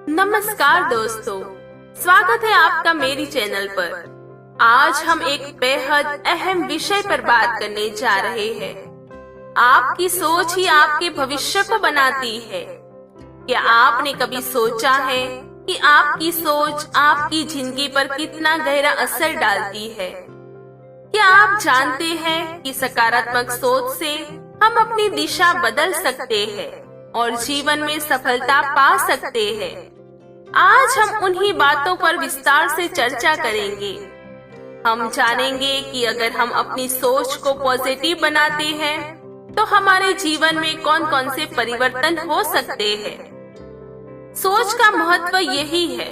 नमस्कार दोस्तों, स्वागत है आपका मेरी चैनल पर। आज हम एक बेहद अहम विषय पर बात करने जा रहे हैं। आपकी सोच ही आपके भविष्य को बनाती है। क्या आपने कभी सोचा है कि आपकी सोच आपकी जिंदगी पर कितना गहरा असर डालती है? क्या आप जानते हैं कि सकारात्मक सोच से हम अपनी दिशा बदल सकते हैं और जीवन में सफलता पा सकते हैं? आज हम उन्हीं बातों पर विस्तार से चर्चा करेंगे। हम जानेंगे कि अगर हम अपनी सोच को पॉजिटिव बनाते हैं तो हमारे जीवन में कौन कौन से परिवर्तन हो सकते हैं। सोच का महत्व यही है।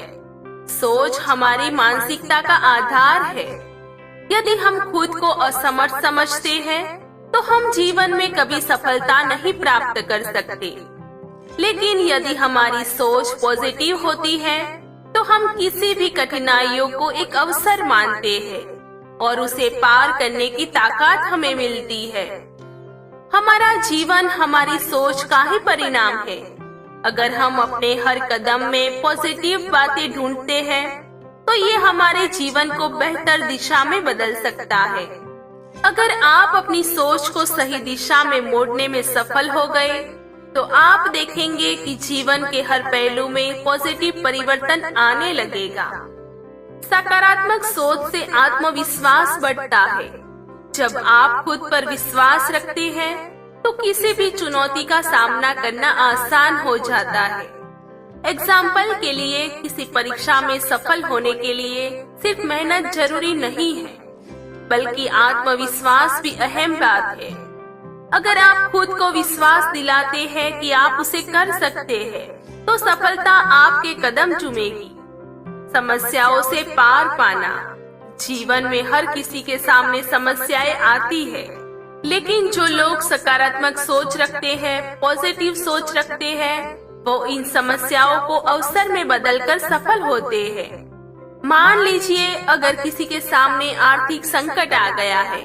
सोच हमारी मानसिकता का आधार है। यदि हम खुद को असमर्थ समझते हैं तो हम जीवन में कभी सफलता नहीं प्राप्त कर सकते। लेकिन यदि हमारी सोच पॉजिटिव होती है तो हम किसी भी कठिनाइयों को एक अवसर मानते हैं और उसे पार करने की ताकत हमें मिलती है। हमारा जीवन हमारी सोच का ही परिणाम है। अगर हम अपने हर कदम में पॉजिटिव बातें ढूंढते हैं तो ये हमारे जीवन को बेहतर दिशा में बदल सकता है। अगर आप अपनी सोच को सही दिशा में मोड़ने में सफल हो गए तो आप देखेंगे कि जीवन के हर पहलू में पॉजिटिव परिवर्तन आने लगेगा। सकारात्मक सोच से आत्मविश्वास बढ़ता है। जब आप खुद पर विश्वास रखते हैं तो किसी भी चुनौती का सामना करना आसान हो जाता है। एग्जाम्पल के लिए, किसी परीक्षा में सफल होने के लिए सिर्फ मेहनत जरूरी नहीं है, बल्कि आत्मविश्वास भी अहम बात है। अगर आप खुद को विश्वास दिलाते हैं कि आप उसे कर सकते हैं, तो सफलता आपके कदम चूमेगी। समस्याओं से पार पाना। जीवन में हर किसी के सामने समस्याएं आती है, लेकिन जो लोग सकारात्मक सोच रखते हैं, पॉजिटिव सोच रखते हैं, वो इन समस्याओं को अवसर में बदलकर सफल होते हैं। मान लीजिए अगर किसी के सामने आर्थिक संकट आ गया है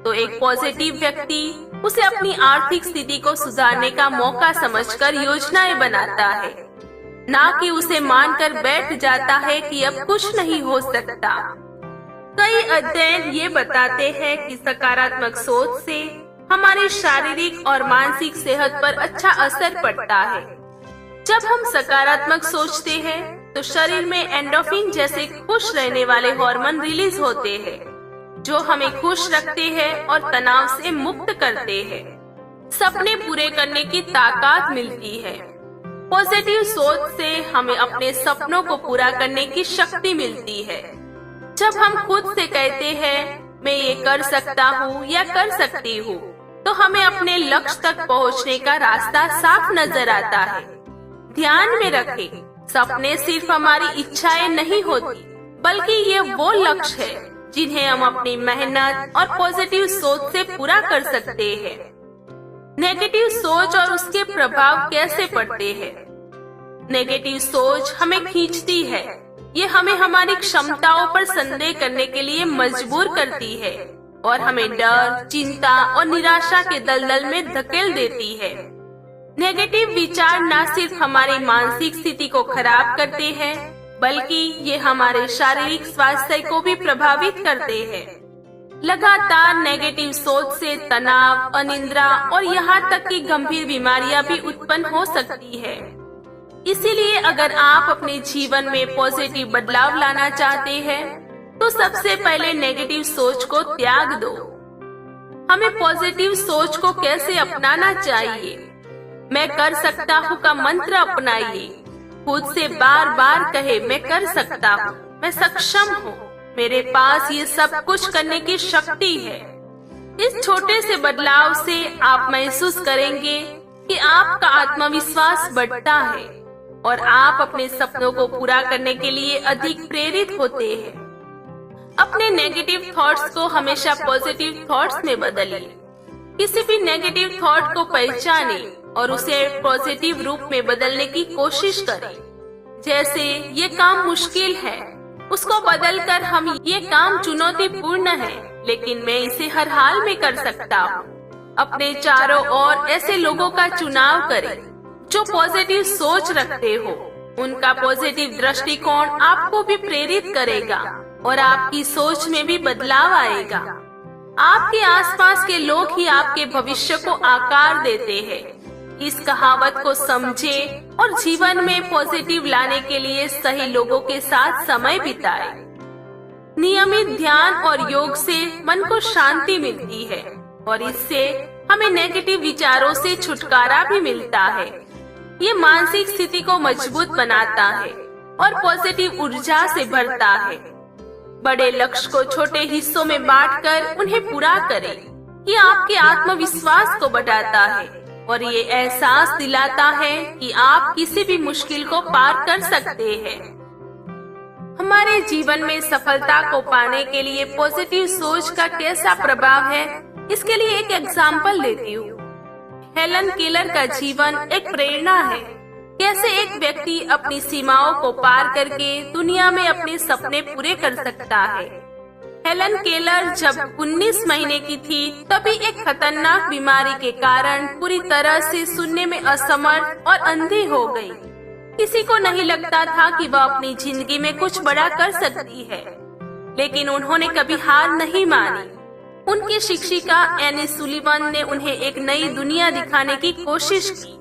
तो एक पॉजिटिव व्यक्ति उसे अपनी आर्थिक स्थिति को सुधारने का मौका समझकर योजनाएं बनाता है, ना कि उसे मानकर बैठ जाता है कि अब कुछ नहीं हो सकता। कई अध्ययन ये बताते हैं कि सकारात्मक सोच से हमारी शारीरिक और मानसिक सेहत पर अच्छा असर पड़ता है। जब हम सकारात्मक सोचते हैं तो शरीर में एंडोर्फिन जैसे खुश रहने वाले हार्मोन रिलीज होते हैं, जो हमें खुश रखते हैं और तनाव से मुक्त करते हैं। सपने पूरे करने की ताकत मिलती है। पॉजिटिव सोच से हमें अपने सपनों को पूरा करने की शक्ति मिलती है। जब हम खुद से कहते हैं मैं ये कर सकता हूँ या कर सकती हूँ, तो हमें अपने लक्ष्य तक पहुँचने का रास्ता साफ नजर आता है। ध्यान में रखें, सपने सिर्फ हमारी इच्छाएं नहीं होती, बल्कि ये वो लक्ष्य है जिन्हें हम अपनी मेहनत और पॉजिटिव सोच से पूरा कर सकते हैं। नेगेटिव सोच और उसके प्रभाव कैसे पड़ते हैं? नेगेटिव सोच हमें खींचती है। ये हमें हमारी क्षमताओं पर संदेह करने के लिए मजबूर करती है और हमें डर, चिंता और निराशा के दलदल में धकेल देती है। नेगेटिव विचार न सिर्फ हमारी मानसिक स्थिति को खराब करते हैं, बल्कि ये हमारे शारीरिक स्वास्थ्य को भी प्रभावित करते हैं। लगातार नेगेटिव सोच से तनाव, अनिद्रा और यहाँ तक कि गंभीर बीमारियां भी उत्पन्न हो सकती है। इसीलिए अगर आप अपने जीवन में पॉजिटिव बदलाव लाना चाहते हैं, तो सबसे पहले नेगेटिव सोच को त्याग दो। हमें पॉजिटिव सोच को कैसे अपनाना चाहिए? मैं कर सकता हूँ का मंत्र अपनाइए। खुद से बार बार कहे मैं कर सकता हूँ, मैं सक्षम हूँ, मेरे पास ये सब कुछ करने की शक्ति है। इस छोटे से बदलाव से आप महसूस करेंगे कि आपका आत्मविश्वास बढ़ता है और आप अपने सपनों को पूरा करने के लिए अधिक प्रेरित होते हैं। अपने नेगेटिव थॉट्स को हमेशा पॉजिटिव थॉट्स में बदलिए। किसी भी नेगेटिव थॉट को पहचाने और उसे पॉजिटिव रूप में बदलने की कोशिश करें। जैसे ये काम मुश्किल है, उसको बदलकर हम ये काम चुनौतीपूर्ण है, लेकिन मैं इसे हर हाल में कर सकता हूँ। अपने चारों ओर ऐसे लोगों का चुनाव करें जो पॉजिटिव सोच रखते हो उनका पॉजिटिव दृष्टिकोण आपको भी प्रेरित करेगा और आपकी सोच में भी बदलाव आएगा। आपके आसपास के लोग ही आपके भविष्य को आकार देते हैं। इस कहावत को समझें और जीवन में पॉजिटिव लाने के लिए सही लोगों के साथ समय बिताएं। नियमित ध्यान और योग से मन को शांति मिलती है और इससे हमें नेगेटिव विचारों से छुटकारा भी मिलता है। ये मानसिक स्थिति को मजबूत बनाता है और पॉजिटिव ऊर्जा से भरता है। बड़े लक्ष्य को छोटे हिस्सों में बांटकर उन्हें पूरा करें। ये आपके आत्मविश्वास को बढ़ाता है और ये एहसास दिलाता है कि आप किसी भी मुश्किल को पार कर सकते हैं। हमारे जीवन में सफलता को पाने के लिए पॉजिटिव सोच का कैसा प्रभाव है, इसके लिए एक एग्जाम्पल लेती हूँ। हेलन केलर का जीवन एक प्रेरणा है। कैसे एक व्यक्ति अपनी सीमाओं को पार करके दुनिया में अपने सपने पूरे कर सकता है। हेलन केलर जब 19 महीने की थी तभी एक खतरनाक बीमारी के कारण पूरी तरह से सुनने में असमर्थ और अंधी हो गई। किसी को नहीं लगता था कि वह अपनी जिंदगी में कुछ बड़ा कर सकती है, लेकिन उन्होंने कभी हार नहीं मानी। उनकी शिक्षिका एनी सुलिवन ने उन्हें एक नई दुनिया दिखाने की कोशिश की।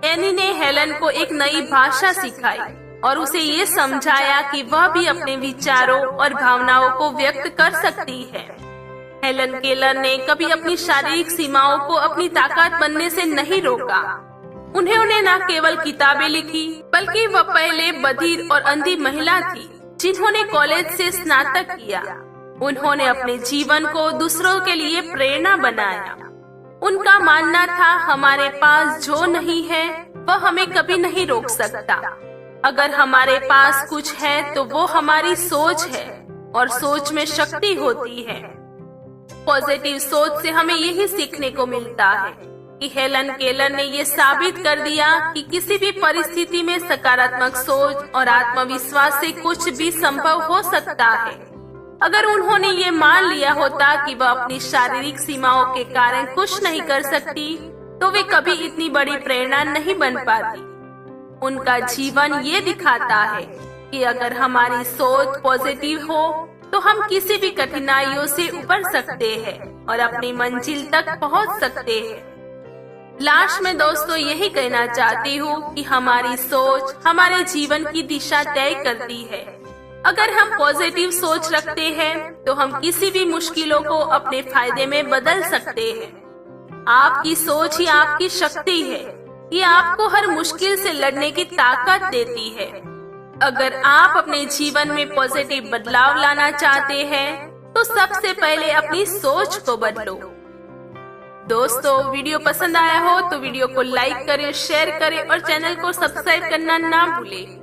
एनी ने हेलन को एक नई भाषा सिखाई और उसे ये समझाया कि वह भी अपने विचारों और भावनाओं को व्यक्त कर सकती है। हेलन केलर ने कभी अपनी शारीरिक सीमाओं को अपनी ताकत बनने से नहीं रोका। उन्होंने न केवल किताबें लिखी, बल्कि वह पहले बधिर और अंधी महिला थी जिन्होंने कॉलेज से स्नातक किया। उन्होंने अपने जीवन को दूसरों के लिए प्रेरणा बनाया। उनका मानना था, हमारे पास जो नहीं है वह हमें कभी नहीं रोक सकता। अगर हमारे पास कुछ है तो वो हमारी सोच है और सोच में शक्ति होती है। पॉजिटिव सोच से हमें यही सीखने को मिलता है कि हेलन केलर ने ये साबित कर दिया कि किसी भी परिस्थिति में सकारात्मक सोच और आत्मविश्वास से कुछ भी संभव हो सकता है। अगर उन्होंने ये मान लिया होता कि वह अपनी शारीरिक सीमाओं के कारण कुछ नहीं कर सकती, तो वे कभी इतनी बड़ी प्रेरणा नहीं बन पाती। उनका जीवन ये दिखाता है कि अगर हमारी सोच पॉजिटिव हो तो हम किसी भी कठिनाइयों से उबर सकते हैं और अपनी मंजिल तक पहुंच सकते हैं। लास्ट में दोस्तों यही कहना चाहती हूँ कि हमारी सोच हमारे जीवन की दिशा तय करती है। अगर हम पॉजिटिव सोच रखते हैं तो हम किसी भी मुश्किलों को अपने फायदे में बदल सकते हैं। आपकी सोच ही आपकी शक्ति है। ये आपको हर मुश्किल से लड़ने की ताकत देती है। अगर आप अपने जीवन में पॉजिटिव बदलाव लाना चाहते हैं तो सबसे पहले अपनी सोच को बदलो। दोस्तों, वीडियो पसंद आया हो तो वीडियो को लाइक करें, शेयर करें और चैनल को सब्सक्राइब करना ना भूलें।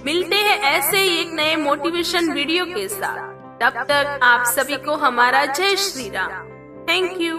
मिलते हैं ऐसे ही एक नए मोटिवेशन वीडियो के साथ। तब तक आप सभी को हमारा जय श्री राम। Thank you.